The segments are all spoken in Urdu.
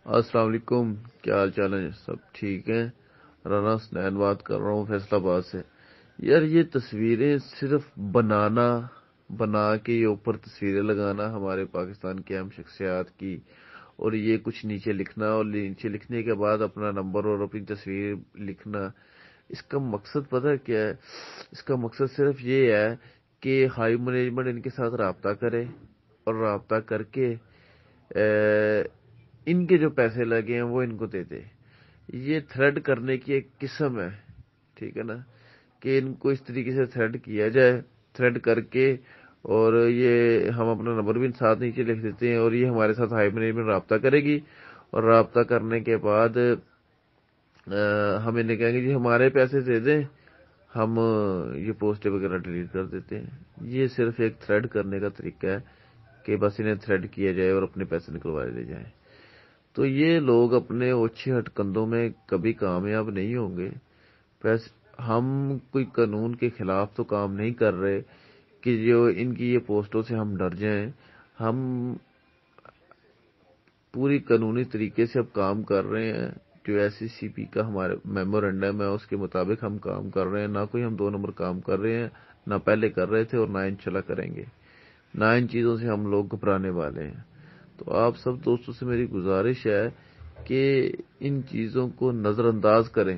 السلام علیکم، کیا حال چال ہے؟ سب ٹھیک ہیں؟ رانا حسنین بات کر رہا ہوں فیصل آباد سے۔ یار یہ تصویریں صرف بنا کے یہ اوپر تصویریں لگانا ہمارے پاکستان کی اہم شخصیات کی، اور یہ کچھ نیچے لکھنا، اور نیچے لکھنے کے بعد اپنا نمبر اور اپنی تصویر لکھنا، اس کا مقصد پتہ ہے کیا ہے؟ اس کا مقصد صرف یہ ہے کہ ہائی مینجمنٹ ان کے ساتھ رابطہ کرے، اور رابطہ کر کے ان کے جو پیسے لگے ہیں وہ ان کو دے دے۔ یہ تھریڈ کرنے کی ایک قسم ہے، ٹھیک ہے نا، کہ ان کو اس طریقے سے تھریڈ کیا جائے، تھریڈ کر کے، اور یہ ہم اپنا نمبر بھی ساتھ نیچے لکھ دیتے ہیں، اور یہ ہمارے ساتھ ہائی مینجمنٹ رابطہ کرے گی، اور رابطہ کرنے کے بعد ہم انہیں کہیں گے جی ہمارے پیسے دے دیں، ہم یہ پوسٹیں وغیرہ ڈیلیٹ کر دیتے ہیں۔ یہ صرف ایک تھریڈ کرنے کا طریقہ ہے کہ بس انہیں تھریڈ کیا جائے اور اپنے پیسے نکلوائے دے جائیں۔ تو یہ لوگ اپنے اوچھے ہٹکندوں میں کبھی کامیاب نہیں ہوں گے۔ ہم کوئی قانون کے خلاف تو کام نہیں کر رہے کہ جو ان کی یہ پوسٹوں سے ہم ڈر جائیں۔ ہم پوری قانونی طریقے سے اب کام کر رہے ہیں، جو ایس سی سی پی کا ہمارے میمورنڈم ہے اس کے مطابق ہم کام کر رہے ہیں۔ نہ کوئی ہم 2 نمبر کام کر رہے ہیں، نہ پہلے کر رہے تھے، اور نہ انشاءاللہ کریں گے۔ نہ ان چیزوں سے ہم لوگ گھبرانے والے ہیں۔ تو آپ سب دوستوں سے میری گزارش ہے کہ ان چیزوں کو نظر انداز کریں،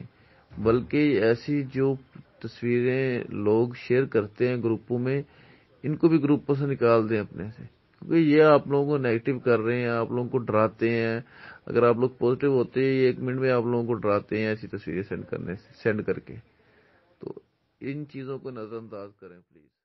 بلکہ ایسی جو تصویریں لوگ شیئر کرتے ہیں گروپوں میں، ان کو بھی گروپوں سے نکال دیں اپنے سے، کیونکہ یہ آپ لوگوں کو نیگیٹو کر رہے ہیں، آپ لوگوں کو ڈراتے ہیں۔ اگر آپ لوگ پازیٹیو ہوتے ہیں، یہ 1 منٹ میں آپ لوگوں کو ڈراتے ہیں ایسی تصویریں سینڈ کر کے۔ تو ان چیزوں کو نظر انداز کریں پلیز۔